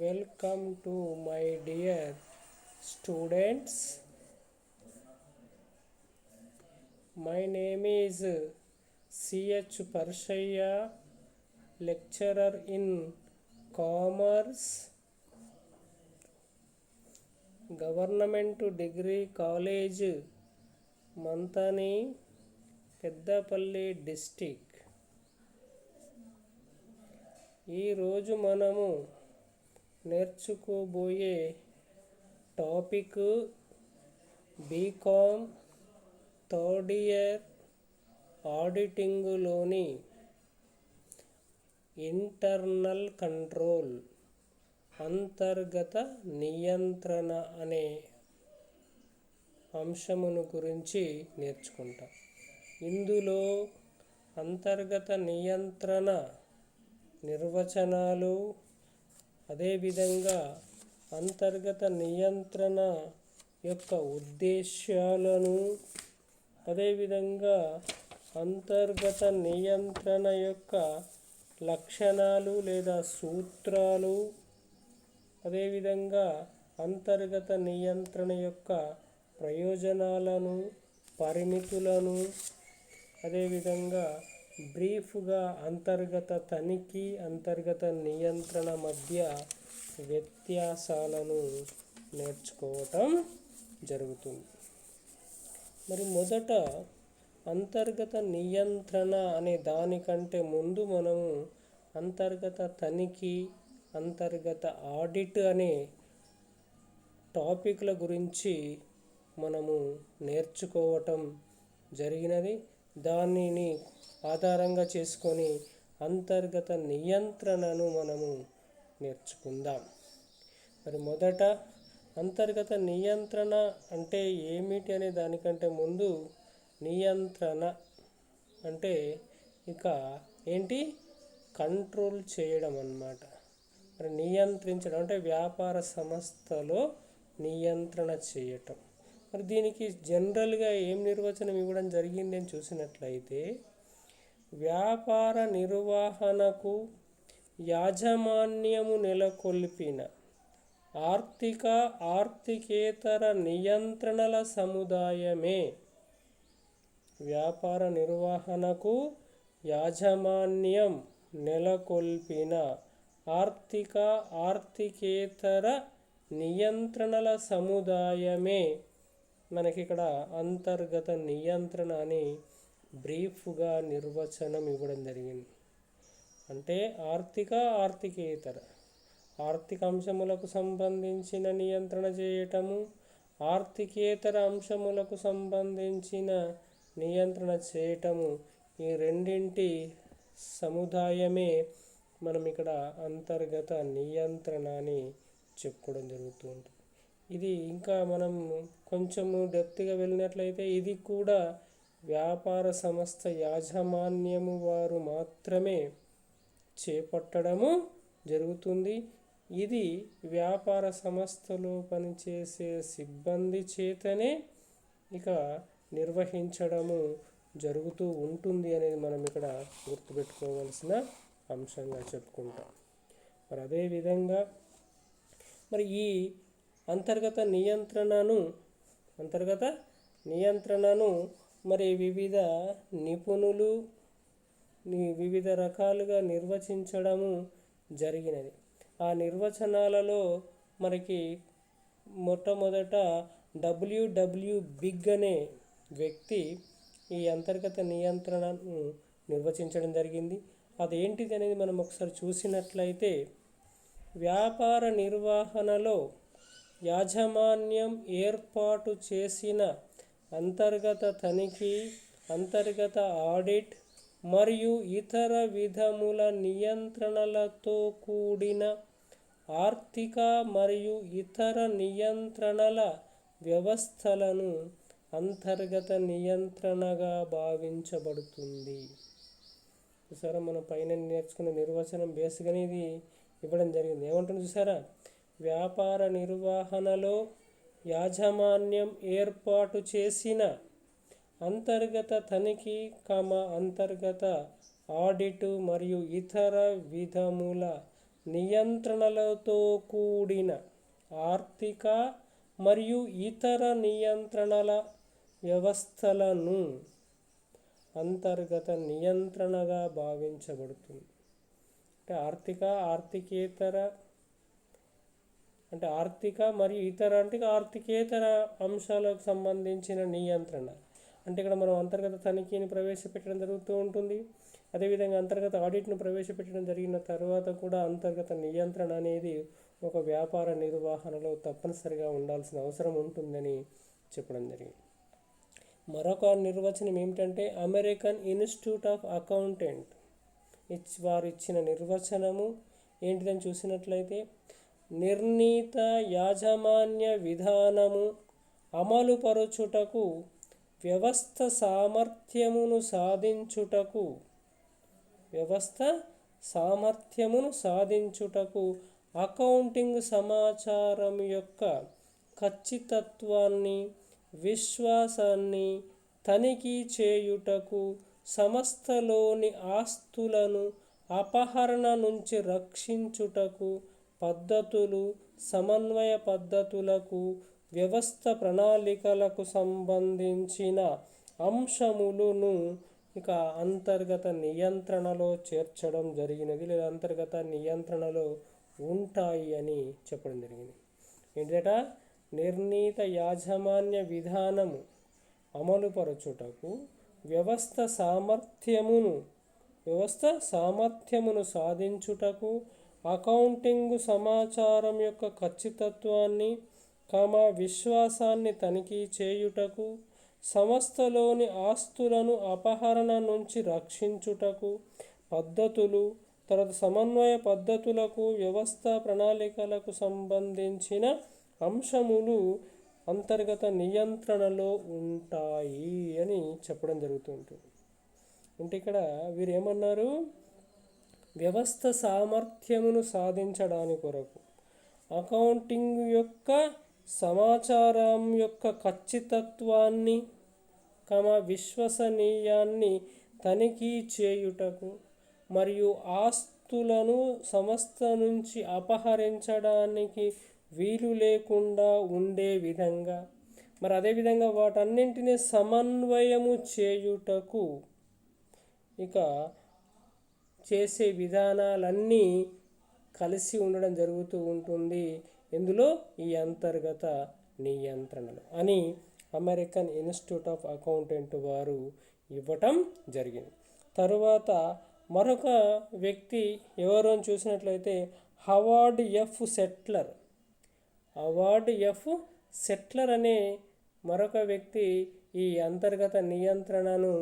Welcome to my dear students. My name is C.H. Parshaya, lecturer in Commerce, Government Degree College, Mantani, Peddapalli district. ఈ రోజు మనము నేర్చుకోబోయే topic BCom third year ఆడిటింగ్లోని internal control అంతర్గత నియంత్రణ అనే అంశమును గురించి నేర్చుకుంటాం. ఇందులో అంతర్గత నియంత్రణ నిర్వచనాలు, అదేవిధంగా అంతర్గత నియంత్రణ యొక్క ఉద్దేశాలను, అదేవిధంగా అంతర్గత నియంత్రణ యొక్క లక్షణాలు లేదా సూత్రాలు, అదేవిధంగా అంతర్గత నియంత్రణ యొక్క ప్రయోజనాలను, పరిమితులను, అదేవిధంగా బ్రీఫ్గా అంతర్గత తనిఖీ, అంతర్గత నియంత్రణ మధ్య వ్యత్యాసాలను నేర్చుకోవటం జరుగుతుంది. మరి మొదట అంతర్గత నియంత్రణ అనే దానికంటే ముందు మనము అంతర్గత తనిఖీ, అంతర్గత ఆడిట్ అనే టాపిక్ల గురించి మనము నేర్చుకోవటం జరిగినది. దానిని ఆధారంగా చేసుకొని అంతర్గత నియంత్రణను మనము నేర్చుకుందాం. మరి మొదట అంతర్గత నియంత్రణ అంటే ఏమిటి అనే దానికంటే ముందు నియంత్రణ అంటే ఇక ఏంటి, కంట్రోల్ చేయడం అన్నమాట. మరి నియంత్రించడం అంటే వ్యాపార సంస్థలో నియంత్రణ చేయటం. మరి దీనికి జనరల్గా ఏం నిర్వచనం ఇవ్వడం జరిగింది అని చూసినట్లయితే, వ్యాపార నిర్వహణకు యాజమాన్యము నెలకొల్పిన ఆర్థికేతర నియంత్రణల సముదాయమే. వ్యాపార నిర్వహణకు యాజమాన్యం నెలకొల్పిన ఆర్థికేతర నియంత్రణల సముదాయమే మనకి ఇక్కడ అంతర్గత నియంత్రణ అని బ్రీఫ్గా నిర్వచనం ఇవ్వడం జరిగింది. అంటే ఆర్థికేతర ఆర్థిక అంశములకు సంబంధించిన నియంత్రణ చేయటము, ఆర్థికేతర అంశములకు సంబంధించిన నియంత్రణ చేయటము, ఈ రెండింటి సముదాయమే మనం ఇక్కడ అంతర్గత నియంత్రణ అని చెప్పుకోవడం జరుగుతుంది. ఇది ఇంకా మనం కొంచెము డెప్త్గా వెళ్ళినట్లయితే ఇది కూడా వ్యాపార సంస్థ యాజమాన్యము వారు మాత్రమే చేపట్టడము జరుగుతుంది. ఇది వ్యాపార సంస్థలో పనిచేసే సిబ్బంది చేతనే ఇక నిర్వహించడము జరుగుతూ ఉంటుంది అనేది మనం ఇక్కడ గుర్తుపెట్టుకోవాల్సిన అంశంగా చెప్పుకుంటాం. మరి అదేవిధంగా మరి ఈ అంతర్గత నియంత్రణను మరి వివిధ నిపుణులు వివిధ రకాలుగా నిర్వచించడము జరిగినది. ఆ నిర్వచనాలలో మనకి మొట్టమొదట W బిగ్ అనే వ్యక్తి ఈ అంతర్గత నియంత్రణను నిర్వచించడం జరిగింది. అదేంటిది అనేది మనం ఒకసారి చూసినట్లయితే, వ్యాపార నిర్వహణలో యాజమాన్యం ఏర్పాటు చేసిన అంతర్గత తనిఖీ, అంతర్గత ఆడిట్ మరియు ఇతర విధముల నియంత్రణలతో కూడిన ఆర్థిక మరియు ఇతర నియంత్రణల వ్యవస్థలను అంతర్గత నియంత్రణగా భావించబడుతుంది. చూసారా, మనం పైన నేర్చుకున్న నిర్వచనం బేస్గానే ఇది ఇవ్వడం జరిగింది. ఏమంటుంది చూసారా, వ్యాపార నిర్వహణలో యాజమాన్యం ఏర్పాటు చేసిన అంతర్గత తనిఖీ, అంతర్గత ఆడిట్ మరియు ఇతర విధముల నియంత్రణలతో కూడిన ఆర్థిక మరియు ఇతర నియంత్రణల వ్యవస్థలను అంతర్గత నియంత్రణగా భావించబడుతుంది. అంటే ఆర్థిక మరియు ఇతర అంటే ఆర్థికేతర అంశాలకు సంబంధించిన నియంత్రణ. అంటే ఇక్కడ మనం అంతర్గత తనిఖీని ప్రవేశపెట్టడం జరుగుతూ ఉంటుంది. అదేవిధంగా అంతర్గత ఆడిట్ను ప్రవేశపెట్టడం జరిగిన తర్వాత కూడా అంతర్గత నియంత్రణ అనేది ఒక వ్యాపార నిర్వహణలో తప్పనిసరిగా ఉండాల్సిన అవసరం ఉంటుందని చెప్పడం జరిగింది. మరొక నిర్వచనం ఏమిటంటే అమెరికన్ ఇన్స్టిట్యూట్ ఆఫ్ అకౌంటెంట్ వారు ఇచ్చిన నిర్వచనము ఏంటిదని చూసినట్లయితే, నిర్ణీత యాజమాన్య విధానము అమలుపరచుటకు వ్యవస్థ సామర్థ్యమును సాధించుటకు అకౌంటింగ్ సమాచారం యొక్క ఖచ్చితత్వాన్ని, విశ్వాసాన్ని తనిఖీ చేయుటకు, సంస్థలోని ఆస్తులను అపహరణ నుంచి రక్షించుటకు పద్ధతులు, సమన్వయ పద్ధతులకు, వ్యవస్థ ప్రణాళికలకు సంబంధించిన అంశములను ఇక అంతర్గత నియంత్రణలో చేర్చడం జరిగినది, లేదా అంతర్గత నియంత్రణలో ఉంటాయి అని చెప్పడం జరిగింది. ఏంటంటే నిర్ణీత యాజమాన్య విధానము అమలుపరచుటకు వ్యవస్థ సామర్థ్యమును సాధించుటకు, అకౌంటింగ్ సమాచారం యొక్క ఖచ్చితత్వాన్ని, విశ్వాసాన్ని తనిఖీ చేయుటకు, సంస్థలోని ఆస్తులను అపహరణ నుంచి రక్షించుటకు పద్ధతులు, తర్వాత సమన్వయ పద్ధతులకు, వ్యవస్థ ప్రణాళికలకు సంబంధించిన అంశములు అంతర్గత నియంత్రణలో ఉంటాయి అని చెప్పడం జరుగుతుంటుంది. అంటే ఇక్కడ వీరు ఏమన్నారు, వ్యవస్థ సామర్థ్యమును సాధించడానికి కొరకు అకౌంటింగ్ యొక్క సమాచారం యొక్క ఖచ్చితత్వాన్ని, విశ్వసనీయాన్ని తనిఖీ చేయుటకు, మరియు ఆస్తులను సంస్థ నుంచి అపహరించడానికి వీలు లేకుండా ఉండే విధంగా, మరి అదేవిధంగా వాటన్నింటినీ సమన్వయము చేయుటకు ఇక చేసే విధానాలన్నీ కలిసి ఉండడం జరుగుతూ ఉంటుంది. ఇందులో ఈ అంతర్గత నియంత్రణలు అని అమెరికన్ ఇన్స్టిట్యూట్ ఆఫ్ అకౌంటెంట్ వారు ఇవ్వటం జరిగింది. తరువాత మరొక వ్యక్తి ఎవరు అని చూసినట్లయితే హవార్డ్ ఎఫ్ సెట్లర్ అనే మరొక వ్యక్తి ఈ అంతర్గత నియంత్రణను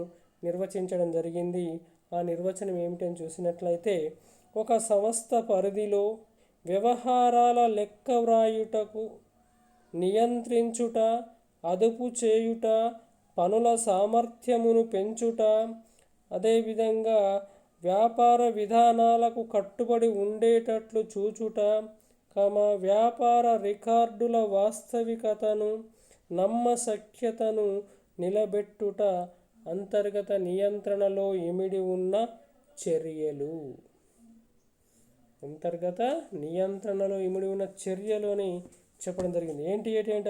నిర్వచించడం జరిగింది. ఆ నిర్వచనం ఏమిటని చూసినట్లయితే, ఒక సంస్థ పరిధిలో వ్యవహారాల లెక్క వ్రాయుటకు, నియంత్రించుట, అదుపు చేయుట, పనుల సామర్థ్యమును పెంచుట, అదేవిధంగా వ్యాపార విధానాలకు కట్టుబడి ఉండేటట్లు చూచుట, వ్యాపార రికార్డుల వాస్తవికతను, నమ్మశక్యతను నిలబెట్టుట అంతర్గత నియంత్రణలో ఇమిడి ఉన్న చర్యలు. అంతర్గత నియంత్రణలో ఇమిడి ఉన్న చర్యలు అని చెప్పడం జరిగింది. ఏంటంట,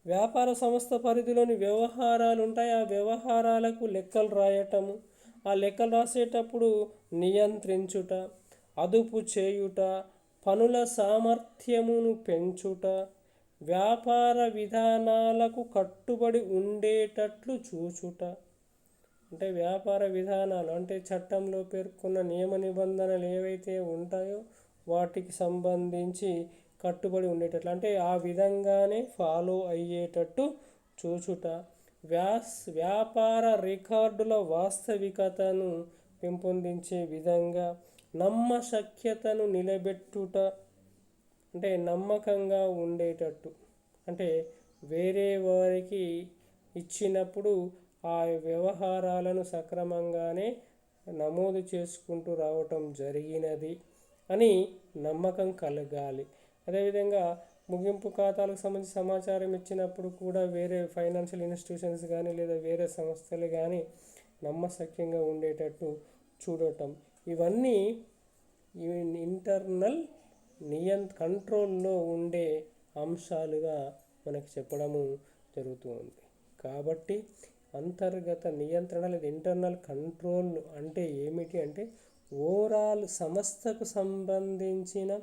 వ్యాపార సంస్థ పరిధిలోని వ్యవహారాలు ఉంటాయి. ఆ వ్యవహారాలకు లెక్కలు రాయటము, ఆ లెక్కలు రాసేటప్పుడు నియంత్రించుట, అదుపు చేయుట, పనుల సామర్థ్యమును పెంచుట, వ్యాపార విధానాలకు కట్టుబడి ఉండేటట్లు చూచుట. అంటే వ్యాపార విధానాలు అంటే చట్టంలో పేర్కొన్న నియమ నిబంధనలు ఏవైతే ఉంటాయో వాటికి సంబంధించి కట్టుబడి ఉండేటట్లు, అంటే ఆ విధంగానే ఫాలో అయ్యేటట్టు చూచుట, వ్యాపార రికార్డుల వాస్తవికతను పెంపొందించే విధంగా నమ్మశక్యతను నిలబెట్టుట, అంటే నమ్మకంగా ఉండేటట్టు, అంటే వేరే వారికి ఇచ్చినప్పుడు ఆ వ్యవహారాలను సక్రమంగానే నమోదు చేసుకుంటూ రావటం జరిగినది అని నమ్మకం కలగాలి. అదేవిధంగా ముగింపు ఖాతాలకు సంబంధించి సమాచారం ఇచ్చినప్పుడు కూడా వేరే ఫైనాన్షియల్ ఇన్స్టిట్యూషన్స్ కానీ లేదా వేరే సంస్థలు కానీ నమ్మశక్యంగా ఉండేటట్టు చూడటం, ఇవన్నీ ఇంటర్నల్ కంట్రోల్లో ఉండే అంశాలుగా మనకి చెప్పడము జరుగుతూ ఉంది. కాబట్టి అంతర్గత నియంత్రణ లేదా ఇంటర్నల్ కంట్రోల్ అంటే ఏమిటి అంటే ఓవరాల్ సంస్థకు సంబంధించిన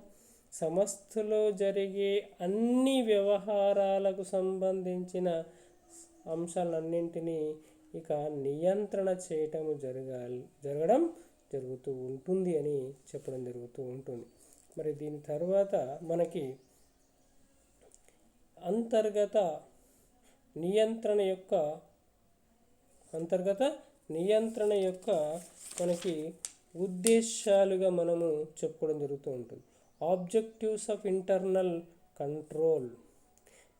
సంస్థలో జరిగే అన్ని వ్యవహారాలకు సంబంధించిన అంశాలన్నింటినీ ఇక నియంత్రణ జరగడం జరుగుతూ ఉంటుంది అని చెప్పడం జరుగుతూ ఉంటుంది. మరి దీని తర్వాత మనకి అంతర్గత నియంత్రణ యొక్క మనకి ఉద్దేశాలుగా మనము చెప్పుకోవడం జరుగుతూ ఉంటుంది. Objectives of internal control.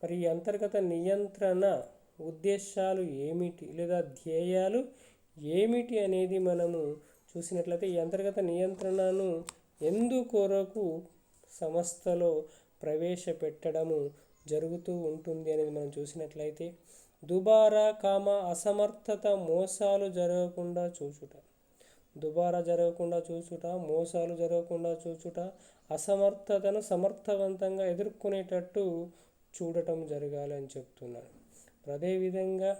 మరి ఈ అంతర్గత నియంత్రణ ఉద్దేశాలు ఏమిటి లేదా ధ్యేయాలు ఏమిటి అనేది మనము చూసినట్లయితే ఈ అంతర్గత నియంత్రణను ఎందుకొరకు సంస్థలో ప్రవేశపెట్టడము జరుగుతూ ఉంటుంది అనేది మనం చూసినట్లయితే దుబారా అసమర్థత మోసాలు జరగకుండా చూచుట, మోసాలు జరగకుండా చూచుట, అసమర్థతను సమర్థవంతంగా ఎదుర్కొనేటట్టు చూడటం జరగాలి అని చెప్తున్నారు. అదేవిధంగా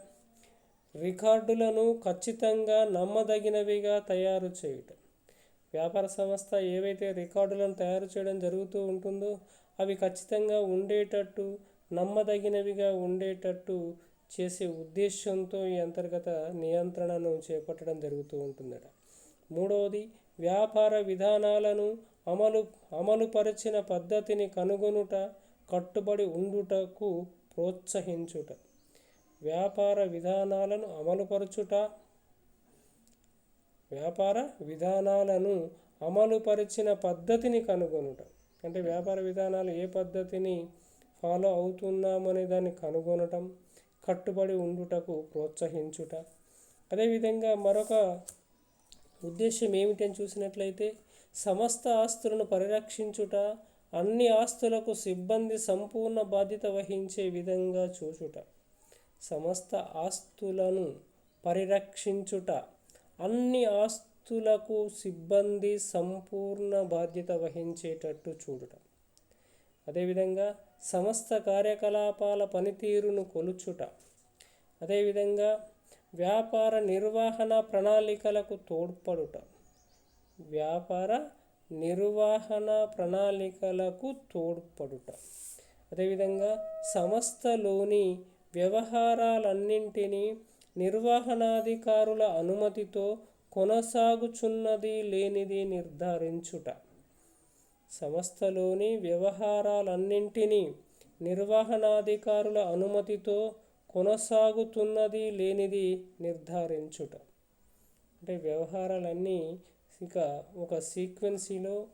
రికార్డులను ఖచ్చితంగా నమ్మదగినవిగా తయారు చేయటం. వ్యాపార సంస్థ ఏవైతే రికార్డులను తయారు చేయడం జరుగుతూ ఉంటుందో అవి ఖచ్చితంగా ఉండేటట్టు, నమ్మదగినవిగా ఉండేటట్టు చేసే ఉద్దేశంతో ఈ అంతర్గత నియంత్రణను చేపట్టడం జరుగుతూ ఉంటుందట. మూడవది వ్యాపార విధానాలను అమలుపరిచిన పద్ధతిని కనుగొనుట, కట్టుబడి ఉండుటకు ప్రోత్సహించుట. వ్యాపార విధానాలను అమలుపరిచిన పద్ధతిని కనుగొనుట అంటే వ్యాపార విధానాలు ఏ పద్ధతిని ఫాలో అవుతున్నామనే దాన్ని కనుగొనటం, కట్టుబడి ఉండుటకు ప్రోత్సహించుట. అదేవిధంగా మరొక ఉద్దేశం ఏమిటని చూసినట్లయితే సమస్త ఆస్తులను పరిరక్షించుట, అన్ని ఆస్తులకు సిబ్బంది సంపూర్ణ బాధ్యత వహించే విధంగా చూచుట. సమస్త ఆస్తులను పరిరక్షించుట, అన్ని ఆస్తులకు సిబ్బంది సంపూర్ణ బాధ్యత వహించేటట్టు చూడటం. అదేవిధంగా సమస్త కార్యకలాపాల పనితీరును కొలుచుట. అదేవిధంగా వ్యాపార నిర్వహణ ప్రణాళికలకు తోడ్పడుట. అదేవిధంగా సంస్థలోని వ్యవహారాలన్నింటినీ నిర్వహణాధికారుల అనుమతితో కొనసాగుచున్నది లేనిది నిర్ధారించుట. సంస్థలోని వ్యవహారాలన్నింటినీ నిర్వహణాధికారుల అనుమతితో కొనసాగుతున్నది లేనిది నిర్ధారించుట. అంటే వ్యవహారాలన్నీ ఇక ఒక సీక్వెన్సీలో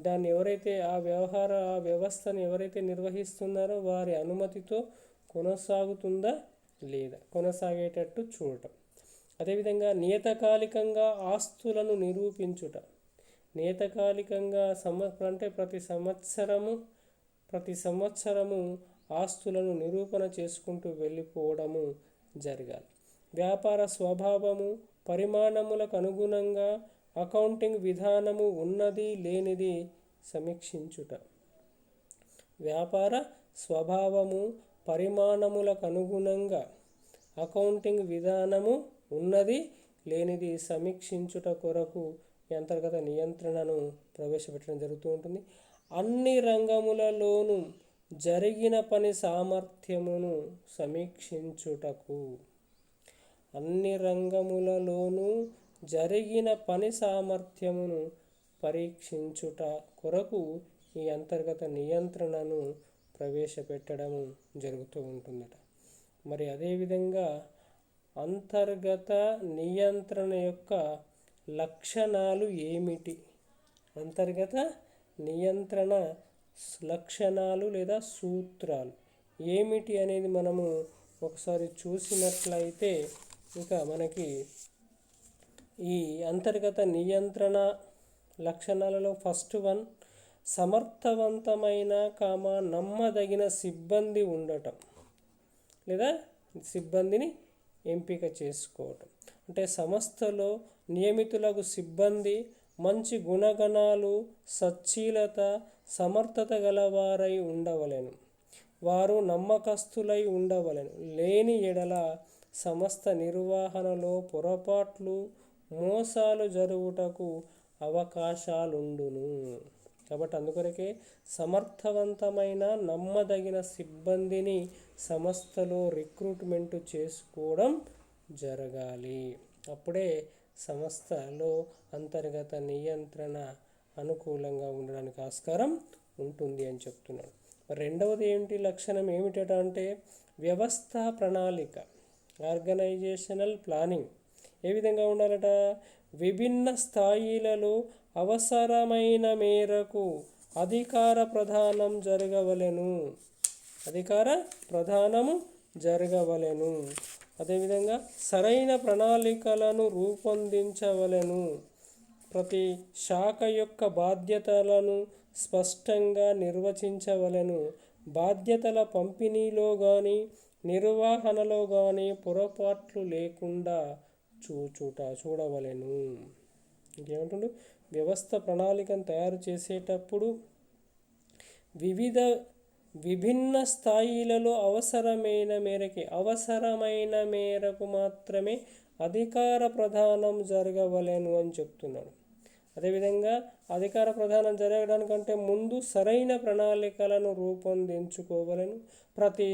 దాన్ని ఎవరైతే ఆ వ్యవస్థను ఎవరైతే నిర్వహిస్తున్నారో వారి అనుమతితో కొనసాగుతుందా లేదా కొనసాగేటట్టు చూడటం. అదేవిధంగా నియతకాలికంగా ఆస్తులను నిరూపించుట. నియతకాలికంగా అంటే ప్రతి సంవత్సరము ఆస్తులను నిరూపణ చేసుకుంటూ వెళ్ళిపోవడము జరగాలి. వ్యాపార స్వభావము, పరిమాణములకు అనుగుణంగా అకౌంటింగ్ విధానము ఉన్నది లేనిది సమీక్షించుట. వ్యాపార స్వభావము, పరిమాణములకు అనుగుణంగా అకౌంటింగ్ విధానము ఉన్నది లేనిది సమీక్షించుట కొరకు ఈ అంతర్గత నియంత్రణను ప్రవేశపెట్టడం జరుగుతూ ఉంటుంది. అన్ని రంగములలోనూ జరిగిన పని సామర్థ్యమును సమీక్షించుటకు. అన్ని రంగములలోనూ జరిగిన పని సామర్థ్యమును పరీక్షించుట కొరకు ఈ అంతర్గత నియంత్రణను ప్రవేశపెట్టడం జరుగుతూ ఉంటుందట. మరి అదేవిధంగా అంతర్గత నియంత్రణ యొక్క లక్షణాలు ఏమిటి? అంతర్గత నియంత్రణ లక్షణాలు లేదా సూత్రాలు ఏమిటి అనేది మనము ఒకసారి చూసినట్లయితే ఇక మనకి ఈ అంతర్గత నియంత్రణ లక్షణాలలో ఫస్ట్ వన్ సమర్థవంతమైన నమ్మదగిన సిబ్బంది ఉండటం లేదా సిబ్బందిని ఎంపిక చేసుకోవటం. అంటే సంస్థలో నియమితులకు సిబ్బంది మంచి గుణగణాలు, సచ్చీలత, సమర్థత గలవారై ఉండవలెను. వారు నమ్మకస్తులై ఉండవలెను. లేని ఎడల సంస్థ నిర్వహణలో పొరపాట్లు, మోసాలు జరుగుటకు అవకాశాలుండును. కాబట్టి అందుకొరకే సమర్థవంతమైన నమ్మదగిన సిబ్బందిని సంస్థలో రిక్రూట్మెంట్ చేసుకోవడం జరగాలి. అప్పుడే సంస్థలో అంతర్గత నియంత్రణ అనుకూలంగా ఉండడానికి ఆస్కారం ఉంటుంది అని చెప్తున్నాడు. రెండవది ఏంటి లక్షణం ఏమిటట అంటే వ్యవస్థా ప్రణాళిక, ఆర్గనైజేషనల్ ప్లానింగ్. ఏ విధంగా ఉండాలట? విభిన్న స్థాయిలలో అవసరమైన మేరకు అధికార ప్రదానం జరగవలెను. అధికార ప్రదానము జరగవలెను. అదేవిధంగా సరైన ప్రణాళికలను రూపొందించవలెను. ప్రతి శాఖ యొక్క బాధ్యతలను స్పష్టంగా నిర్వచించవలెను. బాధ్యతల పంపిణీలో కానీ నిర్వహణలో కానీ పొరపాట్లు లేకుండా చూడవలెను. ఇంకేమంటుండు? వ్యవస్థ ప్రణాళికను తయారు చేసేటప్పుడు విభిన్న స్థాయిలలో అవసరమైన మేరకు మాత్రమే అధికార ప్రదానం జరగవలెను అని చెప్తున్నాడు. అదేవిధంగా అధికార ప్రదానం జరగడానికంటే ముందు సరైన ప్రణాళికలను రూపొందించుకోవలెను. ప్రతి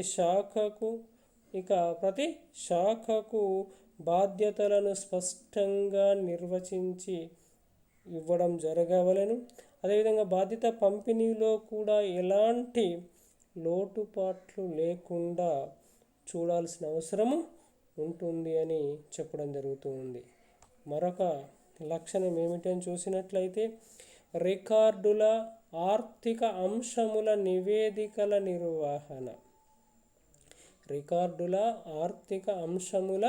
శాఖకు బాధ్యతలను స్పష్టంగా నిర్వచించి ఇవ్వడం జరగవలెను. అదేవిధంగా బాధ్యత పంపిణీలో కూడా ఎలాంటి లోటుపాట్లు లేకుండా చూడాల్సిన అవసరము ఉంటుంది అని చెప్పడం జరుగుతుంది. మరొక లక్షణం ఏమిటని చూసినట్లయితే రికార్డుల, ఆర్థిక అంశముల నివేదికల నిర్వహణ. రికార్డుల, ఆర్థిక అంశముల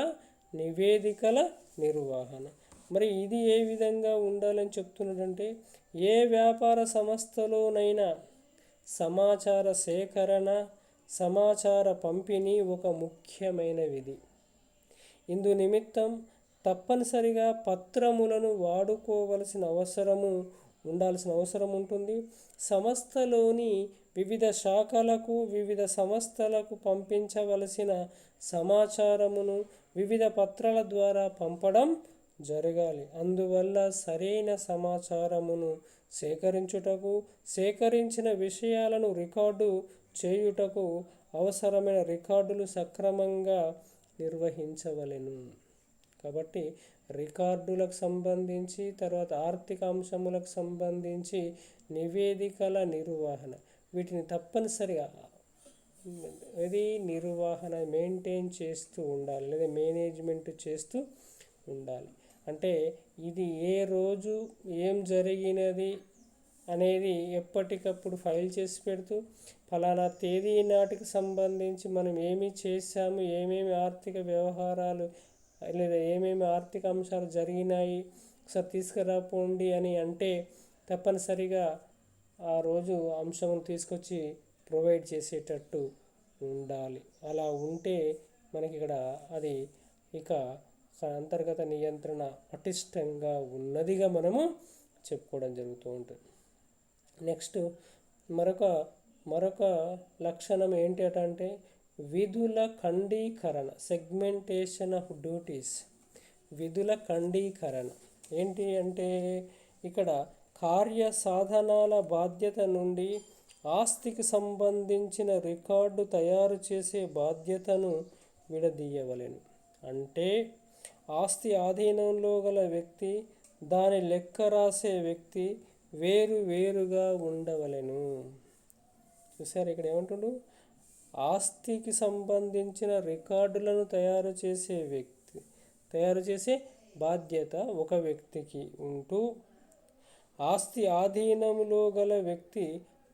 నివేదికల నిర్వహణ. మరి ఇది ఏ విధంగా ఉండాలని చెప్తున్నాడంటే ఏ వ్యాపార సంస్థలోనైనా సమాచార సేకరణ, సమాచార పంపిణీ ఒక ముఖ్యమైన విధి. ఇందు నిమిత్తం తప్పనిసరిగా పత్రములను ఉండాల్సిన అవసరం ఉంటుంది. సంస్థలోని వివిధ శాఖలకు, వివిధ సంస్థలకు పంపించవలసిన సమాచారమును వివిధ పత్రాల ద్వారా పంపడం జరగాలి. అందువల్ల సరైన సమాచారమును సేకరించిన విషయాలను రికార్డు చేయుటకు అవసరమైన రికార్డులు సక్రమంగా నిర్వహించవలెను. కాబట్టి రికార్డులకు సంబంధించి, తర్వాత ఆర్థిక అంశములకు సంబంధించి నివేదికల నిర్వహణ, వీటిని తప్పనిసరిగా నిర్వహణ మెయింటైన్ చేస్తూ ఉండాలి, లేదా మేనేజ్మెంట్ చేస్తూ ఉండాలి. అంటే ఇది ఏ రోజు ఏం జరిగినది అనేది ఎప్పటికప్పుడు ఫైల్ చేసి పెడుతూ ఫలానా తేదీ నాటికి సంబంధించి మనం ఏమి చేశాము, ఏమేమి ఆర్థిక వ్యవహారాలు లేదా ఏమేమి ఆర్థిక అంశాలు జరిగినాయి ఒకసారి తీసుకురాపోండి అని అంటే తప్పనిసరిగా ఆ రోజు అంశం తీసుకొచ్చి ప్రొవైడ్ చేసేటట్టు ఉండాలి. అలా ఉంటే మనకి ఇక్కడ అది ఇక అంతర్గత నియంత్రణ పటిష్టంగా ఉన్నదిగా మనము చెప్పుకోవడం జరుగుతూ ఉంటుంది. నెక్స్ట్ మరొక లక్షణం ఏంటి అంటే విధుల ఖండీకరణ, సెగ్మెంటేషన్ ఆఫ్ డ్యూటీస్. విధుల ఖండీకరణ ఏంటి అంటే ఇక్కడ కార్య సాధనాల బాధ్యత నుండి ఆస్తికి సంబంధించిన రికార్డు తయారు చేసే బాధ్యతను విడదీయవలెను. అంటే ఆస్తి ఆధీనంలో గల వ్యక్తి, దాని లెక్క రాసే వ్యక్తి వేరుగా ఉండవలెను. చూసారు ఇక్కడ ఏమంటుండు? ఆస్తికి సంబంధించిన రికార్డులను తయారు చేసే బాధ్యత ఒక వ్యక్తికి ఉంటూ ఆస్తి ఆధీనంలో గల వ్యక్తి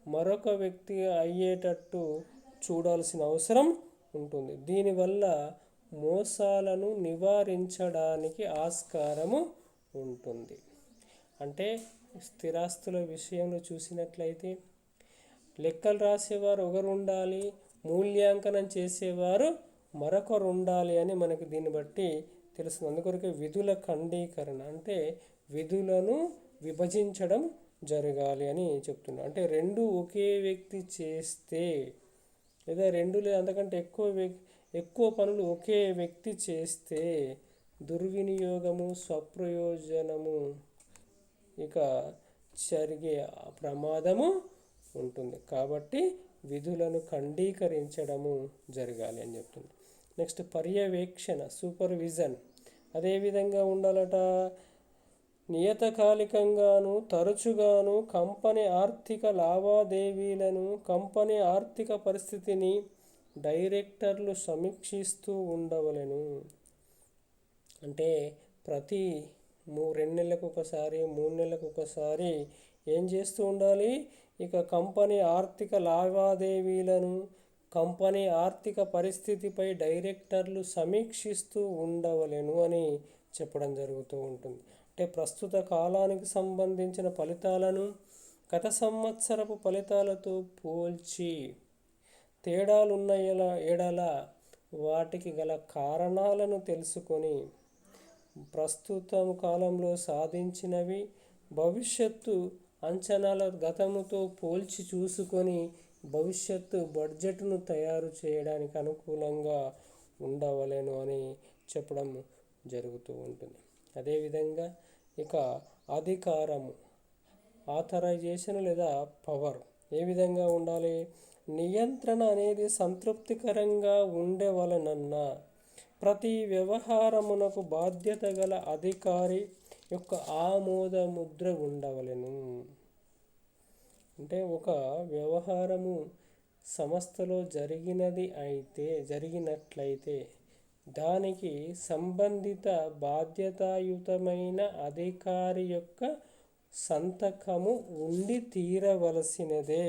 మరొక వ్యక్తి అయ్యేటట్టు చూడాల్సిన అవసరం ఉంటుంది. దీనివల్ల మోసాలను నివారించడానికి ఆస్కారము ఉంటుంది. అంటే స్థిరాస్తుల విషయంలో చూసినట్లయితే లెక్కలు రాసేవారు ఒకరు ఉండాలి, మూల్యాంకనం చేసేవారు మరొకరు ఉండాలి అని మనకి దీన్ని బట్టి తెలుస్తుంది. అందుకొరకే విధుల ఖండీకరణ అంటే విధులను విభజించడం జరగాలి అని చెప్తున్నాడు. అంటే రెండు ఒకే వ్యక్తి చేస్తే లేదా రెండు లేదా అంతకంటే ఎక్కువ పనులు ఒకే వ్యక్తి చేస్తే దుర్వినియోగము, స్వప్రయోజనము ఇక జరిగే ప్రమాదము ఉంటుంది. కాబట్టి విధులను ఖండీకరించడము జరగాలి అని చెప్తుంది. నెక్స్ట్ పర్యవేక్షణ, సూపర్విజన్ అదేవిధంగా ఉండాలట. నియతకాలికంగాను తరచుగాను కంపెనీ ఆర్థిక లావాదేవీలను, కంపెనీ ఆర్థిక పరిస్థితిని డైరెక్టర్లు సమీక్షిస్తూ ఉండవలెను. అంటే ప్రతి 2 నెలలకు ఒకసారి 3 నెలలకు ఒకసారి ఏం చేస్తూ ఉండాలి? ఇక కంపెనీ ఆర్థిక లావాదేవీలను, కంపెనీ ఆర్థిక పరిస్థితిపై డైరెక్టర్లు సమీక్షిస్తూ ఉండవలెను అని చెప్పడం జరుగుతూ ఉంటుంది. అంటే ప్రస్తుత కాలానికి సంబంధించిన ఫలితాలను గత సంవత్సరపు ఫలితాలతో పోల్చి తేడాలున్న ఎడల వాటికి గల కారణాలను తెలుసుకొని ప్రస్తుత కాలంలో సాధించినవి భవిష్యత్తు అంచనాల గతముతో పోల్చి చూసుకొని భవిష్యత్తు బడ్జెట్ను తయారు చేయడానికి అనుకూలంగా ఉండవలెను అని చెప్పడం జరుగుతూ ఉంటుంది. అదేవిధంగా ఇక అధికారము, ఆథరైజేషన్ లేదా పవర్ ఏ విధంగా ఉండాలి? నియంత్రణ అనేది సంతృప్తికరంగా ఉండవలెనన్న ప్రతి వ్యవహారమునకు బాధ్యత గల అధికారి యొక్క ఆమోద ముద్ర ఉండవలెను. అంటే ఒక వ్యవహారము సంస్థలో జరిగినట్లయితే దానికి సంబంధిత బాధ్యతాయుతమైన అధికారి యొక్క సంతకము ఉండి తీరవలసినదే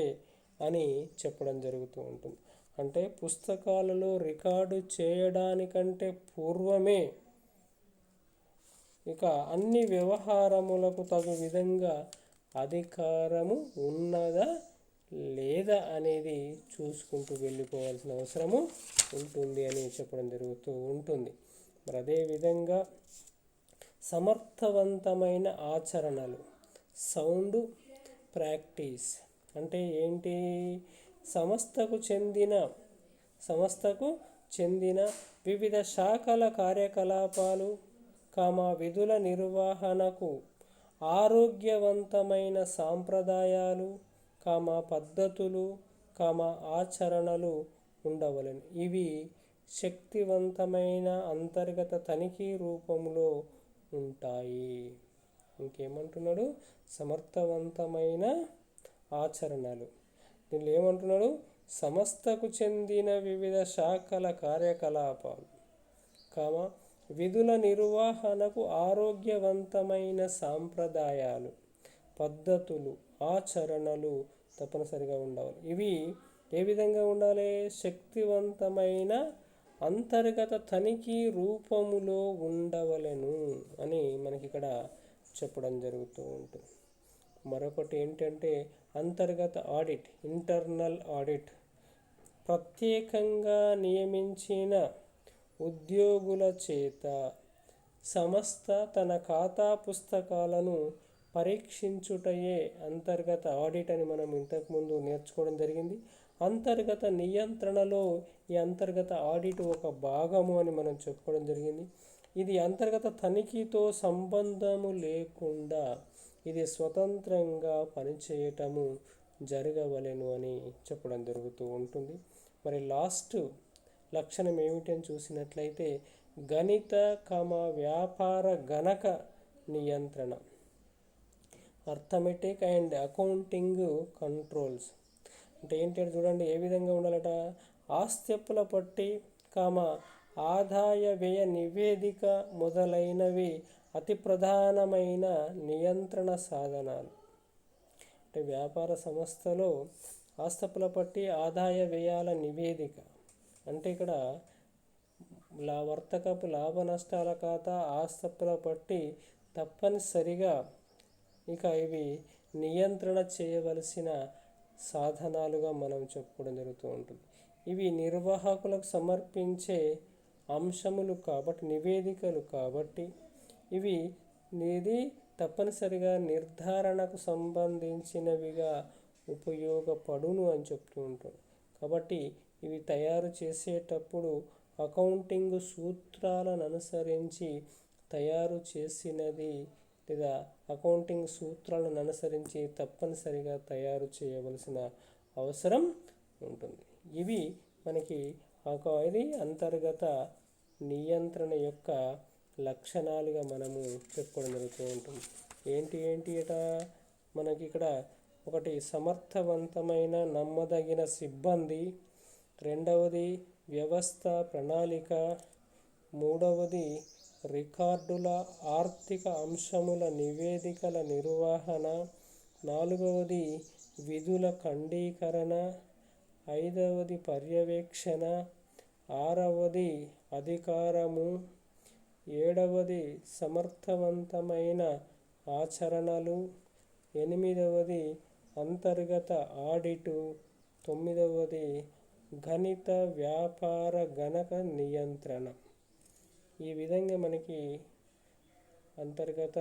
అని చెప్పడం జరుగుతూ ఉంటుంది. అంటే పుస్తకాలలో రికార్డు చేయడానికంటే పూర్వమే ఇక అన్ని వ్యవహారములకు తగు విధంగా అధికారము ఉన్నదా లేదా అనేది చూసుకుంటూ వెళ్ళిపోవాల్సిన అవసరము ఉంటుంది అని చెప్పడం జరుగుతూ ఉంటుంది. మరి అదేవిధంగా సమర్థవంతమైన ఆచరణలు, సౌండ్ ప్రాక్టీస్ అంటే ఏంటి? సంస్థకు చెందిన వివిధ శాఖల కార్యకలాపాలు, విధుల నిర్వహణకు ఆరోగ్యవంతమైన సాంప్రదాయాలు, పద్ధతులు, ఆచరణలు ఉండవలెను. ఇవి శక్తివంతమైన అంతర్గత తనిఖీ రూపంలో ఉంటాయి. ఇంకేమంటున్నాడు? సమర్థవంతమైన ఆచరణలు. దీనిలో ఏమంటున్నాడు? సంస్థకు చెందిన వివిధ శాఖల కార్యకలాపాలు, విధుల నిర్వహణకు ఆరోగ్యవంతమైన సాంప్రదాయాలు, పద్ధతులు, ఆచరణలు తప్పనిసరిగా ఉండాలి. ఇవి ఏ విధంగా ఉండాలి? శక్తివంతమైన అంతర్గత తనిఖీ రూపములో ఉండవలెను అని మనకి ఇక్కడ చెప్పడం జరుగుతూ ఉంటుంది. మరొకటి ఏంటంటే అంతర్గత ఆడిట్, ఇంటర్నల్ ఆడిట్. ప్రత్యేకంగా నియమించిన ఉద్యోగుల చేత సంస్థ తన ఖాతా పుస్తకాలను పరీక్షించుటయే అంతర్గత ఆడిట్ అని మనం ఇంతకుముందు నేర్చుకోవడం జరిగింది. అంతర్గత నియంత్రణలో ఈ అంతర్గత ఆడిట్ ఒక భాగము అని మనం చెప్పుకోవడం జరిగింది. ఇది అంతర్గత తనిఖీతో సంబంధము లేకుండా ఇది స్వతంత్రంగా పనిచేయటము జరగవలెను అని చెప్పడం జరుగుతూ ఉంటుంది. మరి లాస్ట్ లక్షణం ఏమిటని చూసినట్లయితే గణిత వ్యాపార గణక నియంత్రణ, అర్థమెటిక్ అండ్ అకౌంటింగ్ కంట్రోల్స్. అంటే ఏంటంటే చూడండి ఏ విధంగా ఉండాలట? ఆస్తిప్పుల పట్టి, ఆదాయ వ్యయ నివేదిక మొదలైనవి అతి ప్రధానమైన నియంత్రణ సాధనాలు. అంటే వ్యాపార సంస్థలో ఆస్తిప్పుల పట్టి, ఆదాయ వ్యయాల నివేదిక అంటే ఇక్కడ వర్తకపు లాభ నష్టాల ఖాతా, ఆస్తిప్పుల పట్టి తప్పనిసరిగా ఇక ఇవి నియంత్రణ చేయవలసిన సాధనాలుగా మనం చెప్పుకోవడం జరుగుతూ ఉంటుంది. ఇవి నిర్వాహకులకు సమర్పించే అంశములు కాబట్టి, నివేదికలు కాబట్టి ఇవి తప్పనిసరిగా నిర్ధారణకు సంబంధించినవిగా ఉపయోగపడును అని చెప్తూ ఉంటాం. కాబట్టి ఇవి తయారు చేసేటప్పుడు అకౌంటింగ్ సూత్రాలను అనుసరించి తయారు చేసినది లేదా అకౌంటింగ్ సూత్రాలను అనుసరించి తప్పనిసరిగా తయారు చేయవలసిన అవసరం ఉంటుంది. ఇవి మనకి ఇది అంతర్గత నియంత్రణ యొక్క లక్షణాలుగా మనము చెప్పుకోవడం జరుగుతూ ఉంటుంది. ఏంటి అట మనకి ఇక్కడ ఒకటి సమర్థవంతమైన నమ్మదగిన సిబ్బంది, రెండవది వ్యవస్థ ప్రణాళిక, మూడవది రికార్డుల ఆర్థిక అంశముల నివేదికల నిర్వహణ, నాలుగవది విధుల ఖండీకరణ, ఐదవది పర్యవేక్షణ, ఆరవది అధికారము, ఏడవది సమర్థవంతమైన ఆచరణలు, ఎనిమిదవది అంతర్గత ఆడిటు, తొమ్మిదవది గణిత వ్యాపార గణక నియంత్రణ. ఈ విధంగా మనకి అంతర్గత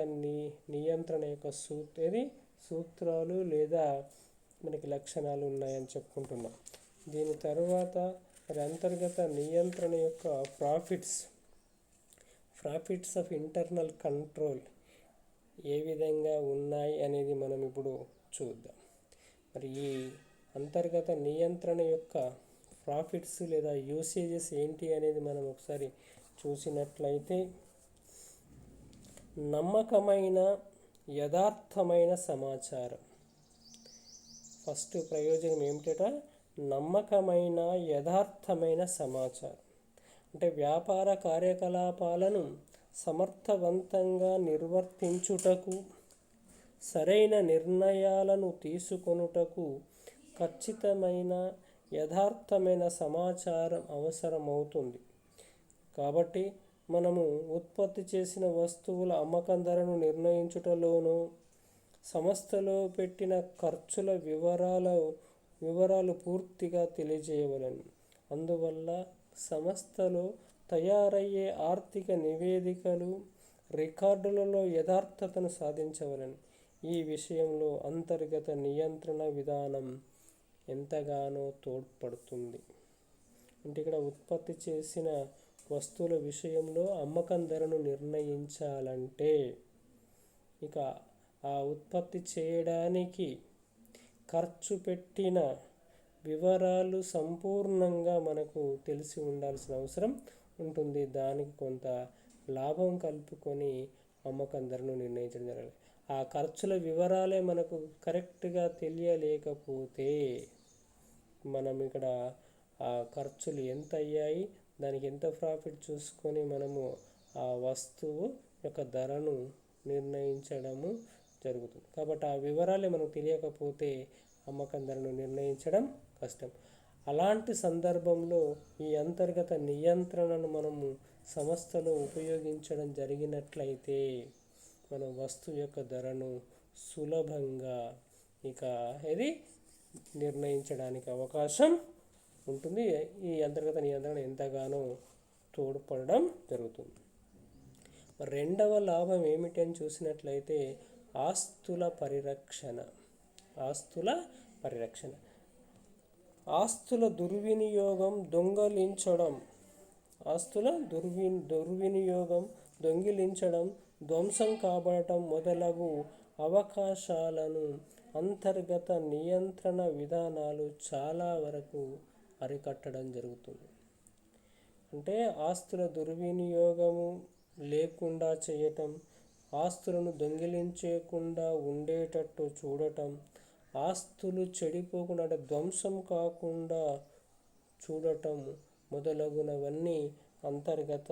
నియంత్రణ యొక్క సూత్రాలు లేదా మనకి లక్షణాలు ఉన్నాయని చెప్పుకుంటున్నాం. దీని తర్వాత మరి అంతర్గత నియంత్రణ యొక్క profits of internal control A విధంగా ఉన్నాయి అనేది మనం ఇప్పుడు చూద్దాం. మరి ఈ అంతర్గత నియంత్రణ యొక్క ప్రాఫిట్స్ లేదా యూసేజెస్ ఏంటి అనేది మనం ఒకసారి చూసినట్లయితే, నమ్మకమైన యథార్థమైన సమాచారం. ఫస్ట్ ప్రయోజనం ఏమిటట? నమ్మకమైన యథార్థమైన సమాచారం. అంటే వ్యాపార కార్యకలాపాలను సమర్థవంతంగా నిర్వర్తించుటకు, సరైన నిర్ణయాలను తీసుకొనుటకు ఖచ్చితమైన యథార్థమైన సమాచారం అవసరమవుతుంది. కాబట్టి మనము ఉత్పత్తి చేసిన వస్తువుల అమ్మకం ధరను నిర్ణయించుటలోనూ, సంస్థలో పెట్టిన ఖర్చుల వివరాలు పూర్తిగా తెలియజేయవలెను. అందువల్ల సంస్థలో తయారయ్యే ఆర్థిక నివేదికలు, రికార్డులలో యథార్థతను సాధించవలెను. ఈ విషయంలో అంతర్గత నియంత్రణ విధానం ఎంతగానో తోడ్పడుతుంది. అంటే ఇక్కడ ఉత్పత్తి చేసిన వస్తువుల విషయంలో అమ్మకం ధరను నిర్ణయించాలంటే ఇక ఆ ఉత్పత్తి చేయడానికి ఖర్చు పెట్టిన వివరాలు సంపూర్ణంగా మనకు తెలిసి ఉండాల్సిన అవసరం ఉంటుంది. దానికి కొంత లాభం కలుపుకొని అమ్మకం ధరను నిర్ణయించడం జరగాలి. ఆ ఖర్చుల వివరాలే మనకు కరెక్ట్గా తెలియలేకపోతే మనం ఇక్కడ ఆ ఖర్చులు ఎంత అయ్యాయి, దానికి ఎంత ప్రాఫిట్ చూసుకొని మనము ఆ వస్తువు యొక్క ధరను నిర్ణయించడము జరుగుతుంది. కాబట్టి ఆ వివరాలే మనకు తెలియకపోతే అమ్మకం ధరను నిర్ణయించడం కష్టం. అలాంటి సందర్భంలో ఈ అంతర్గత నియంత్రణను మనము సంస్థలో ఉపయోగించడం జరిగినట్లయితే మనం వస్తువు యొక్క ధరను సులభంగా నిర్ణయించడానికి అవకాశం ఉంటుంది. ఈ అంతర్గత నియంత్రణ ఎంతగానో తోడ్పడడం జరుగుతుంది. రెండవ లాభం ఏమిటని చూసినట్లయితే ఆస్తుల పరిరక్షణ. ఆస్తుల దుర్వినియోగం, దొంగిలించడం, ధ్వంసం కాబడటం మొదలగు అవకాశాలను అంతర్గత నియంత్రణ విధానాలు చాలా వరకు అరికట్టడం జరుగుతుంది. అంటే ఆస్తుల దుర్వినియోగము లేకుండా చేయటం, ఆస్తులను దొంగిలించకుండా ఉండేటట్టు చూడటం, ఆస్తులు చెడిపోకుండా అంటే ధ్వంసం కాకుండా చూడటం మొదలగునవన్నీ అంతర్గత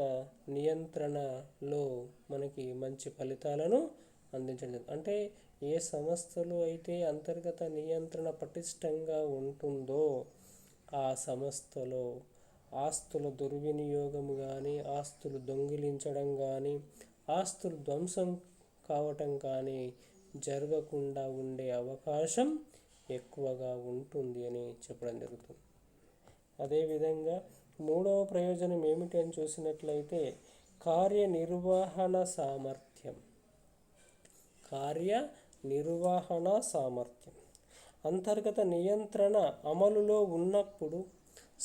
నియంత్రణలో మనకి మంచి ఫలితాలను అందించడం. అంటే ఏ సంస్థలో అయితే అంతర్గత నియంత్రణ పటిష్టంగా ఉంటుందో ఆ సంస్థలో ఆస్తుల దుర్వినియోగం కానీ, ఆస్తులు దొంగిలించడం కానీ, ఆస్తులు ధ్వంసం కావటం కానీ జరగకుండా ఉండే అవకాశం ఎక్కువగా ఉంటుంది అని చెప్పడం జరుగుతుంది. అదేవిధంగా మూడవ ప్రయోజనం ఏమిటి అని చూసినట్లయితే కార్యనిర్వహణ సామర్థ్యం. కార్యనిర్వహణ సామర్థ్యం. అంతర్గత నియంత్రణ అమలులో ఉన్నప్పుడు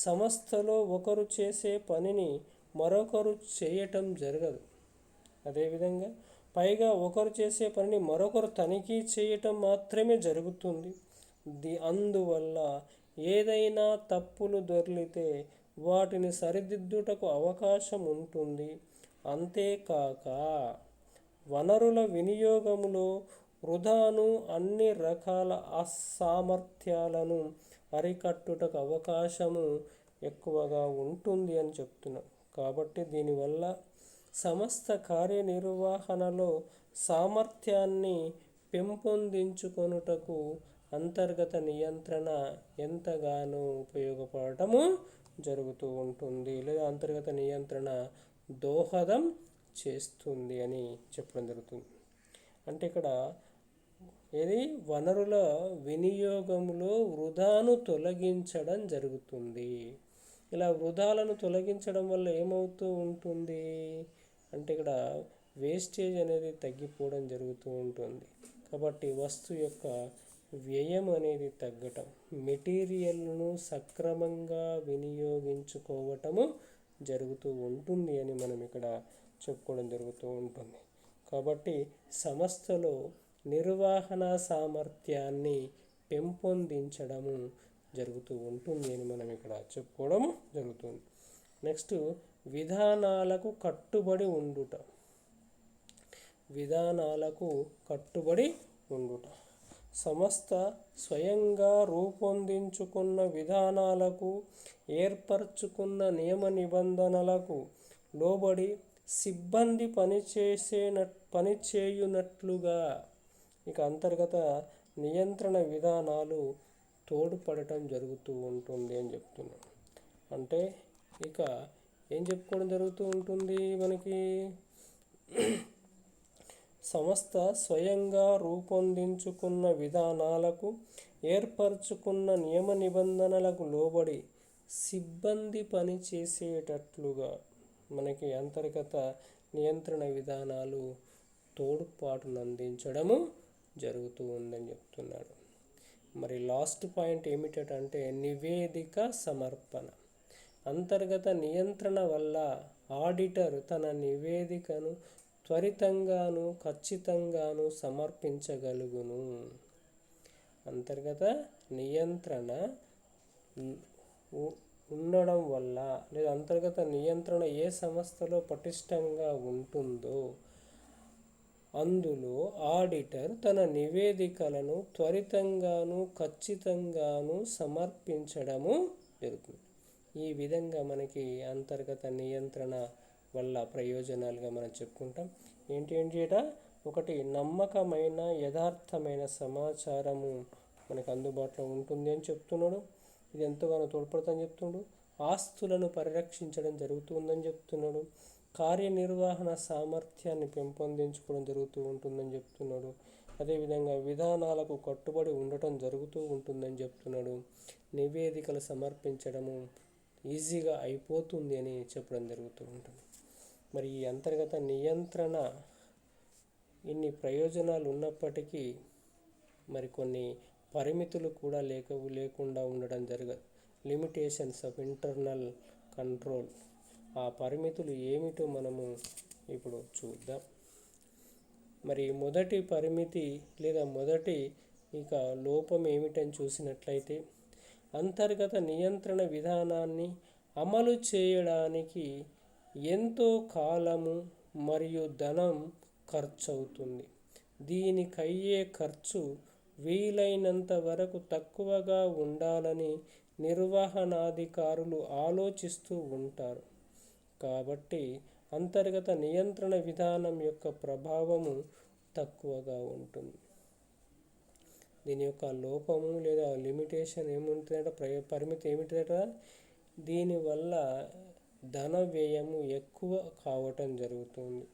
సంస్థలో ఒకరు చేసే పనిని మరొకరు చేయటం జరగదు. అదేవిధంగా పైగా ఒకరు చేసే పనిని మరొకరు తనిఖీ చేయటం మాత్రమే జరుగుతుంది. అందువల్ల ఏదైనా తప్పులు దొర్లితే వాటిని సరిదిద్దుటకు అవకాశం ఉంటుంది. అంతేకాక వనరుల వినియోగములో వృధాను, అన్ని రకాల అసామర్థ్యాలను అరికట్టుటకు అవకాశము ఎక్కువగా ఉంటుంది అని చెప్తున్నాం. కాబట్టి దీనివల్ల సంస్థ కార్యనిర్వహణలో సామర్థ్యాన్ని పెంపొందించుకొనుటకు అంతర్గత నియంత్రణ ఎంతగానో ఉపయోగపడటము జరుగుతూ ఉంటుంది, లేదా అంతర్గత నియంత్రణ దోహదం చేస్తుంది అని చెప్పడం జరుగుతుంది. అంటే ఇక్కడ ఇది వనరుల వినియోగంలో వృధాను తొలగించడం జరుగుతుంది. ఇలా వృధాలను తొలగించడం వల్ల ఏమవుతూ ఉంటుంది అంటే ఇక్కడ వేస్టేజ్ అనేది తగ్గిపోవడం జరుగుతూ ఉంటుంది. కాబట్టి వస్తువు యొక్క వ్యయం అనేది తగ్గటం, మెటీరియల్ను సక్రమంగా వినియోగించుకోవటము జరుగుతూ ఉంటుంది అని మనం ఇక్కడ చెప్పుకోవడం జరుగుతూ ఉంటుంది. కాబట్టి సంస్థలో నిర్వహణ సామర్థ్యాన్ని పెంపొందించడము జరుగుతూ ఉంటుంది అని మనం ఇక్కడ చెప్పుకోవడం జరుగుతుంది. నెక్స్ట్ విధానాలకు కట్టుబడి ఉండుట. విధానాలకు కట్టుబడి ఉండుట. సంస్థ స్వయంగా రూపొందించుకున్న విధానాలకు, ఏర్పరచుకున్న నియమ నిబంధనలకు లోబడి సిబ్బంది పనిచేయునట్లుగా ఇక అంతర్గత నియంత్రణ విధానాలు తోడ్పడటం జరుగుతూ ఉంటుంది అని చెప్తున్నాను. అంటే ఇక ఏం చెప్పుకోవడం జరుగుతూ ఉంటుంది మనకి, సంస్థ స్వయంగా రూపొందించుకున్న విధానాలకు, ఏర్పరచుకున్న నియమ నిబంధనలకు లోబడి సిబ్బంది పనిచేసేటట్లుగా మనకి అంతర్గత నియంత్రణ విధానాలు తోడ్పాటును అందించడము జరుగుతూ ఉందని చెప్తున్నాడు. మరి లాస్ట్ పాయింట్ ఏమిటంటే నివేదిక సమర్పణ. అంతర్గత నియంత్రణ వల్ల ఆడిటర్ తన నివేదికను త్వరితంగాను ఖచ్చితంగాను సమర్పించగలుగును. అంతర్గత నియంత్రణ ఉండడం వల్ల, లేదా అంతర్గత నియంత్రణ ఏ సంస్థలో పటిష్టంగా ఉంటుందో అందులో ఆడిటర్ తన నివేదికలను త్వరితంగాను ఖచ్చితంగాను సమర్పించడము జరుగుతుంది. ఈ విధంగా మనకి అంతర్గత నియంత్రణ వల్ల ప్రయోజనాలుగా మనం చెప్పుకుంటాం. ఏంటేంటిట, ఒకటి నమ్మకమైన యథార్థమైన సమాచారము మనకు అందుబాటులో ఉంటుంది అని చెప్తున్నాడు. ఇది ఎంతగానో తోడ్పడుతుందని చెప్తున్నాడు. ఆస్తులను పరిరక్షించడం జరుగుతుందని చెప్తున్నాడు. కార్యనిర్వహణ సామర్థ్యాన్ని పెంపొందించుకోవడం జరుగుతూ ఉంటుందని చెప్తున్నాడు. అదేవిధంగా విధానాలకు కట్టుబడి ఉండటం జరుగుతూ ఉంటుందని చెప్తున్నాడు. నివేదికలు సమర్పించడము ఈజీగా అయిపోతుంది అని చెప్పడం జరుగుతూ ఉంటుంది. మరి ఈ అంతర్గత నియంత్రణ ఇన్ని ప్రయోజనాలు ఉన్నప్పటికీ మరి కొన్ని పరిమితులు కూడా లేకుండా ఉండడం జరగదు. Limitations of internal control. ఆ పరిమితులు ఏమిటో మనము ఇప్పుడు చూద్దాం. మరి మొదటి పరిమితి లేదా మొదటి ఇక లోపం ఏమిటని చూసినట్లయితే, అంతర్గత నియంత్రణ విధానాన్ని అమలు చేయడానికి ఎంతో కాలము మరియు ధనం ఖర్చు అవుతుంది. దీనికయ్యే ఖర్చు వీలైనంత వరకు తక్కువగా ఉండాలని నిర్వహణాధికారులు ఆలోచిస్తూ ఉంటారు. కాబట్టి అంతర్గత నియంత్రణ విధానం యొక్క ప్రభావము తక్కువగా ఉంటుంది. దీని యొక్క లోపము లేదా లిమిటేషన్ ఏముంటుందంటే, పరిమితి ఏమిటంటే, దీనివల్ల ధన వ్యయము ఎక్కువ కావటం జరుగుతుంది,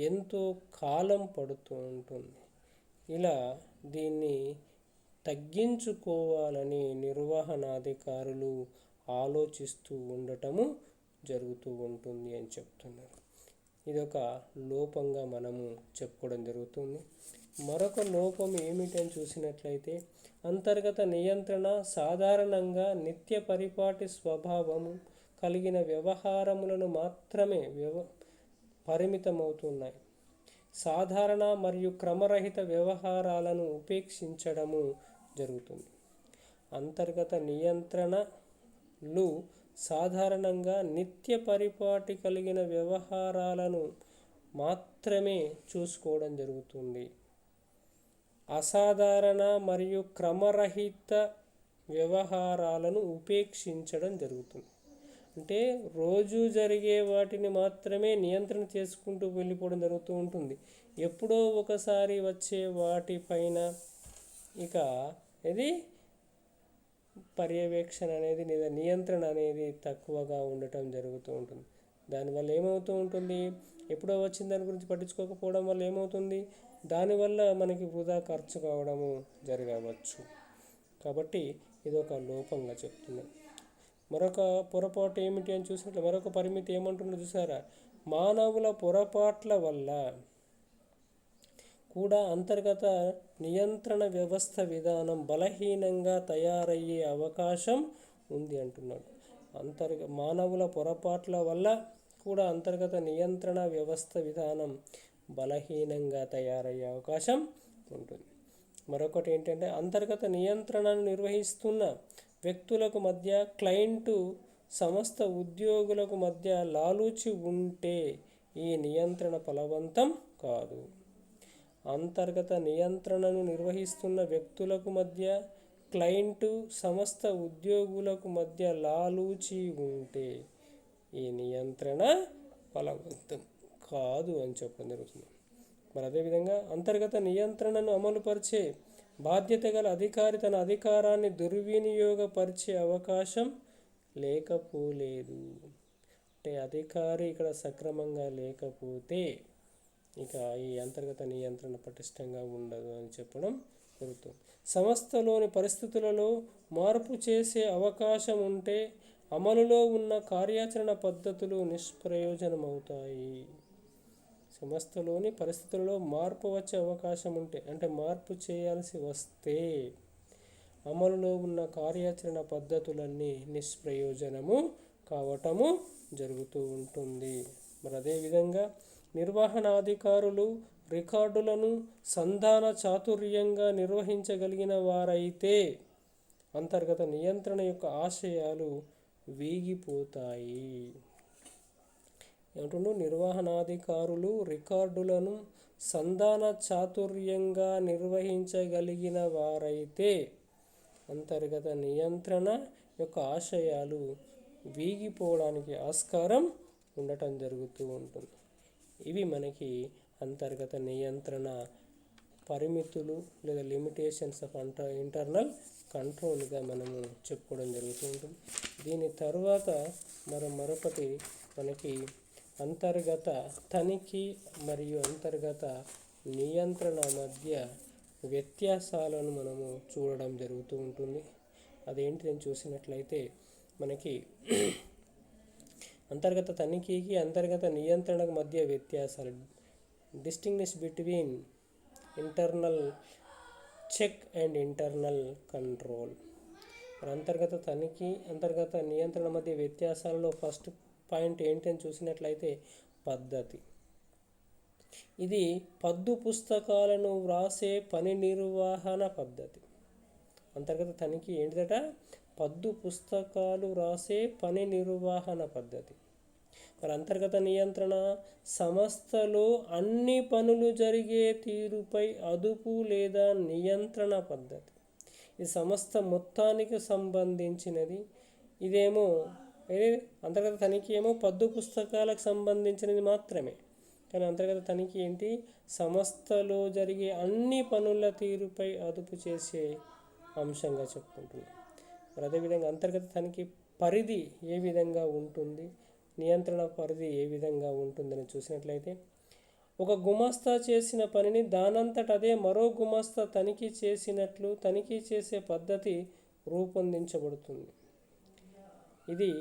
ఎంతో కాలం పడుతూ ఉంటుంది. ఇలా దీన్ని తగ్గించుకోవాలని నిర్వహణాధికారులు ఆలోచిస్తూ ఉండటము జరుగుతూ ఉంటుంది అని చెప్తున్నారు. ఇదొక లోపంగా మనము చెప్పుకోవడం జరుగుతుంది. మరొక లోపం ఏమిటని చూసినట్లయితే, అంతర్గత నియంత్రణ సాధారణంగా నిత్య పరిపాటి స్వభావము కలిగిన వ్యవహారములను మాత్రమే పరిమితమవుతున్నాయి. సాధారణ మరియు క్రమరహిత వ్యవహారాలను ఉపేక్షించడము జరుగుతుంది. అంతర్గత నియంత్రణలు సాధారణంగా నిత్య పరిపాటి కలిగిన వ్యవహారాలను మాత్రమే చూసుకోవడం జరుగుతుంది. అసాధారణ మరియు క్రమరహిత వ్యవహారాలను ఉపేక్షించడం జరుగుతుంది. అంటే రోజు జరిగే వాటిని మాత్రమే నియంత్రణ చేసుకుంటూ వెళ్ళిపోవడం జరుగుతూ ఉంటుంది. ఎప్పుడో ఒకసారి వచ్చే వాటిపైన ఇక ఇది పర్యవేక్షణ అనేది లేదా నియంత్రణ అనేది తక్కువగా ఉండటం జరుగుతూ ఉంటుంది. దానివల్ల ఏమవుతూ ఉంటుంది, ఎప్పుడో వచ్చిన దాని గురించి పట్టించుకోకపోవడం వల్ల ఏమవుతుంది, దానివల్ల మనకి వృధా ఖర్చు కావడము జరగవచ్చు. కాబట్టి ఇది ఒక లోపంగా చెప్తున్నాం. మరొక పొరపాటు ఏమిటి అని చూసినట్లు మరొక పరిమితి ఏమంటుందో చూసారా, మానవుల పొరపాట్ల వల్ల కూడా అంతర్గత నియంత్రణ వ్యవస్థ విధానం బలహీనంగా తయారయ్యే అవకాశం ఉంది అంటున్నాడు. మానవుల పొరపాట్ల వల్ల కూడా అంతర్గత నియంత్రణ వ్యవస్థ విధానం బలహీనంగా తయారయ్యే అవకాశం ఉంటుంది. మరొకటి ఏంటంటే, అంతర్గత నియంత్రణను నిర్వహిస్తున్న వ్యక్తులకు మధ్య, క్లయింటు సంస్థ ఉద్యోగులకు మధ్య లాలూచి ఉంటే ఈ నియంత్రణ ఫలవంతం కాదు. అంతర్గత నియంత్రణను నిర్వహిస్తున్న వ్యక్తులకు మధ్య, క్లయింటు సంస్థ ఉద్యోగులకు మధ్య లాలూచి ఉంటే ఈ నియంత్రణ ఫలవంతం కాదు అని చెప్పడం జరుగుతుంది. మరి అదేవిధంగా అంతర్గత నియంత్రణను అమలుపరిచే బాధ్యత గల అధికారి తన అధికారాన్ని దుర్వినియోగపరిచే అవకాశం లేకపోలేదు. అంటే అధికారి ఇక్కడ సక్రమంగా లేకపోతే ఇక ఈ అంతర్గత నియంత్రణ పటిష్టంగా ఉండదు అని చెప్పడం జరుగుతుంది. సంస్థలోని పరిస్థితులలో మార్పు చేసే అవకాశం ఉంటే అమలులో ఉన్న కార్యాచరణ పద్ధతులు నిష్ప్రయోజనమవుతాయి. సంస్థలోని పరిస్థితులలో మార్పు వచ్చే అవకాశం ఉంటే, అంటే మార్పు చేయాల్సి వస్తే అమలులో ఉన్న కార్యాచరణ పద్ధతులన్నీ నిష్ప్రయోజనము కావటము జరుగుతూ ఉంటుంది. మరి అదేవిధంగా నిర్వహణాధికారులు రికార్డులను సంధాన చాతుర్యంగా నిర్వహించగలిగిన వారైతే అంతర్గత నియంత్రణ యొక్క ఆశయాలు వీగిపోతాయి. ఏమంటుండో, నిర్వహణాధికారులు రికార్డులను సంధాన చాతుర్యంగా నిర్వహించగలిగిన వారైతే అంతర్గత నియంత్రణ యొక్క ఆశయాలు వీగిపోవడానికి ఆస్కారం ఉండటం జరుగుతూ ఉంటుంది. ఇవి మనకి అంతర్గత నియంత్రణ పరిమితులు లేదా లిమిటేషన్స్ ఆఫ్ ఇంటర్నల్ కంట్రోల్గా మనము చెప్పుకోవడం జరుగుతూ ఉంటుంది. దీని తర్వాత మరొకటి మనకి అంతర్గత తనిఖీ మరియు అంతర్గత నియంత్రణ మధ్య వ్యత్యాసాలను మనము చూడడం జరుగుతూ ఉంటుంది. అదేంటి అని చూసినట్లయితే మనకి అంతర్గత తనిఖీకి అంతర్గత నియంత్రణకు మధ్య వ్యత్యాసాలు, distinguish between internal check and internal control. అంతర్గత తనిఖీ అంతర్గత నియంత్రణ మధ్య వ్యత్యాసాలలో ఫస్ట్ పాయింట్ ఏంటని చూసినట్లయితే పద్ధతి. ఇది పద్దు పుస్తకాలను వ్రాసే పని నిర్వహణ పద్ధతి. అంతర్గత తనిఖీ ఏంటిదట, పద్దు పుస్తకాలు వ్రాసే పని నిర్వహణ పద్ధతి. మరి అంతర్గత నియంత్రణ సంస్థలో అన్ని పనులు జరిగే తీరుపై అదుపు లేదా నియంత్రణ పద్ధతి. ఇది సంస్థ మొత్తానికి సంబంధించినది. ఇదేమో అంతర్గత తనిఖీ ఏమో పద్దు పుస్తకాలకు సంబంధించినది మాత్రమే. కానీ అంతర్గత తనిఖీ ఏంటి, సంస్థలో జరిగే అన్ని పనుల తీరుపై అదుపు చేసే అంశంగా చెప్పుకుంటున్నాం. మరి అదేవిధంగా అంతర్గత తనిఖీ పరిధి ఏ విధంగా ఉంటుంది, నియంత్రణ పరిధి ఏ విధంగా ఉంటుందని చూసినట్లయితే, ఒక గుమాస్తా చేసిన పనిని దానంతట అదే మరో గుమాస్తా తనిఖీ చేసినట్లు తనిఖీ చేసే పద్ధతి రూపొందించబడుతుంది. ఇది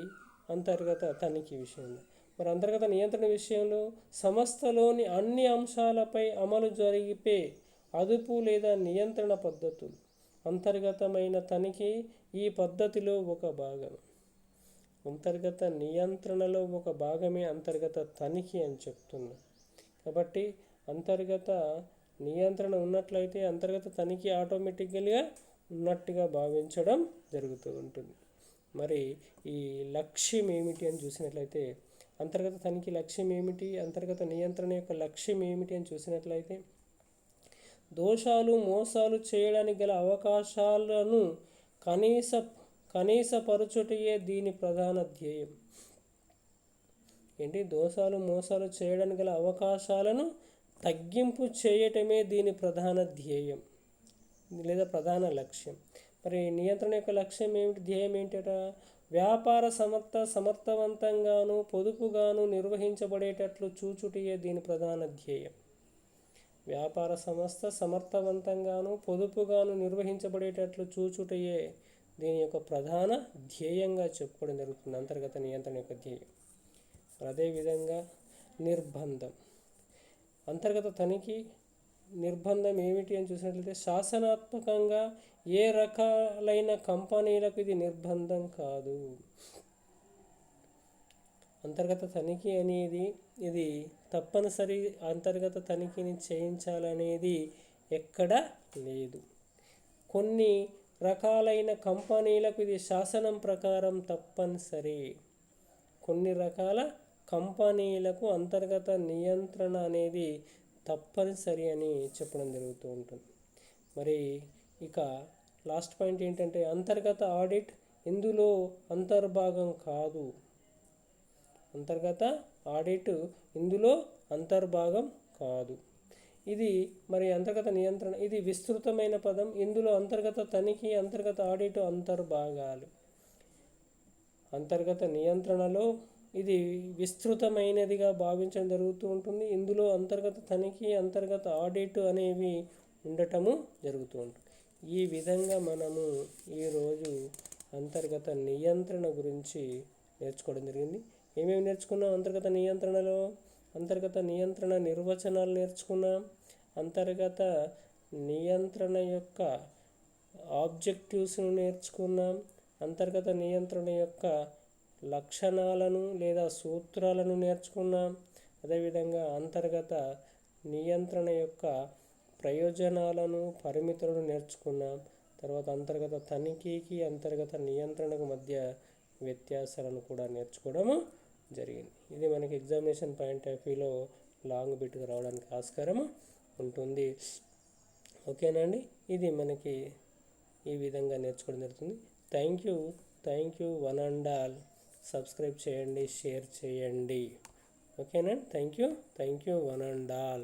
అంతర్గత తనిఖీ విషయం. మరి అంతర్గత నియంత్రణ విషయంలో సంస్థలోని అన్ని అంశాలపై అమలు జరిపే అదుపు లేదా నియంత్రణ పద్ధతులు. అంతర్గతమైన తనిఖీ ఈ పద్ధతిలో ఒక భాగం. అంతర్గత నియంత్రణలో ఒక భాగమే అంతర్గత తనిఖీ అని చెప్తున్నాం. కాబట్టి అంతర్గత నియంత్రణ ఉన్నట్లయితే అంతర్గత తనిఖీ ఆటోమేటిక్గా ఉన్నట్టుగా భావించడం జరుగుతూ ఉంటుంది. మరి ఈ లక్ష్యం ఏమిటి అని చూసినట్లయితే, అంతర్గత తనిఖీ లక్ష్యం ఏమిటి, అంతర్గత నియంత్రణ యొక్క లక్ష్యం ఏమిటి అని చూసినట్లయితే, దోషాలు మోసాలు చేయడానికి గల అవకాశాలను కనీసపరచుటయే దీని ప్రధాన ధ్యేయం. ఏంటి? దోషాలు మోసాలు చేయడానికి గల అవకాశాలను తగ్గింపు చేయటమే దీని ప్రధాన ధ్యేయం లేదా ప్రధాన లక్ష్యం. మరి నియంత్రణ యొక్క లక్ష్యం ఏమిటి, ధ్యేయం ఏంటట? వ్యాపార సమర్థవంతంగాను పొదుపుగాను నిర్వహించబడేటట్లు చూచుటయే దీని ప్రధాన ధ్యేయం. వ్యాపార సంస్థ సమర్థవంతంగాను పొదుపుగాను నిర్వహించబడేటట్లు చూచుటయే దీని యొక్క ప్రధాన ధ్యేయంగా చెప్పుకోవడం జరుగుతుంది, అంతర్గత నియంత్రణ యొక్క ధ్యేయం. అదేవిధంగా నిర్బంధం. అంతర్గత తనిఖీ నిర్బంధం ఏమిటి అని చూసినట్లయితే, శాసనాత్మకంగా ఏ రకాలైన కంపెనీలకు ఇది నిర్బంధం కాదు. అంతర్గత తనిఖీ అనేది ఇది తప్పనిసరి అంతర్గత తనిఖీని చేయించాలనేది ఎక్కడా లేదు. కొన్ని రకాలైన కంపెనీలకు ఇది శాసనం ప్రకారం తప్పనిసరి. కొన్ని రకాల కంపెనీలకు అంతర్గత నియంత్రణ అనేది తప్పనిసరి అని చెప్పడం జరుగుతూ ఉంటుంది. మరి ఇక లాస్ట్ పాయింట్ ఏంటంటే, అంతర్గత ఆడిట్ ఇందులో అంతర్భాగం కాదు. అంతర్గత ఆడిట్ ఇందులో అంతర్భాగం కాదు. ఇది మరి అంతర్గత నియంత్రణ ఇది విస్తృతమైన పదం. ఇందులో అంతర్గత తనిఖీ, అంతర్గత ఆడిట్ అంతర్భాగాలు. అంతర్గత నియంత్రణలో ఇది విస్తృతమైనదిగా భావించడం జరుగుతూ ఉంటుంది. ఇందులో అంతర్గత తనిఖీ, అంతర్గత ఆడిట్ అనేవి ఉండటము జరుగుతూ ఉంటుంది. ఈ విధంగా మనము ఈరోజు అంతర్గత నియంత్రణ గురించి నేర్చుకోవడం జరిగింది. ఏమేమి నేర్చుకున్నాం అంతర్గత నియంత్రణలో? అంతర్గత నియంత్రణ నిర్వచనాలు నేర్చుకున్నాం. అంతర్గత నియంత్రణ యొక్క ఆబ్జెక్టివ్స్ను నేర్చుకున్నాం. అంతర్గత నియంత్రణ యొక్క లక్షణాలను లేదా సూత్రాలను నేర్చుకున్నాం. అదేవిధంగా అంతర్గత నియంత్రణ యొక్క ప్రయోజనాలను, పరిమితులను నేర్చుకున్నాం. తర్వాత అంతర్గత తనిఖీకి, అంతర్గత నియంత్రణకు మధ్య వ్యత్యాసాలను కూడా నేర్చుకోవడము జరిగింది. ఇది మనకి ఎగ్జామినేషన్ పాయింట్ ఆఫ్ వ్యూలో లాంగ్ బిట్గా రావడానికి ఆస్కారం ఉంటుంది. ఓకేనండి, ఇది మనకి ఈ విధంగా నేర్చుకోవడం జరుగుతుంది. Thank you one and all. Subscribe చేయండి, షేర్ చేయండి. ఓకేనా? Thank you one and all.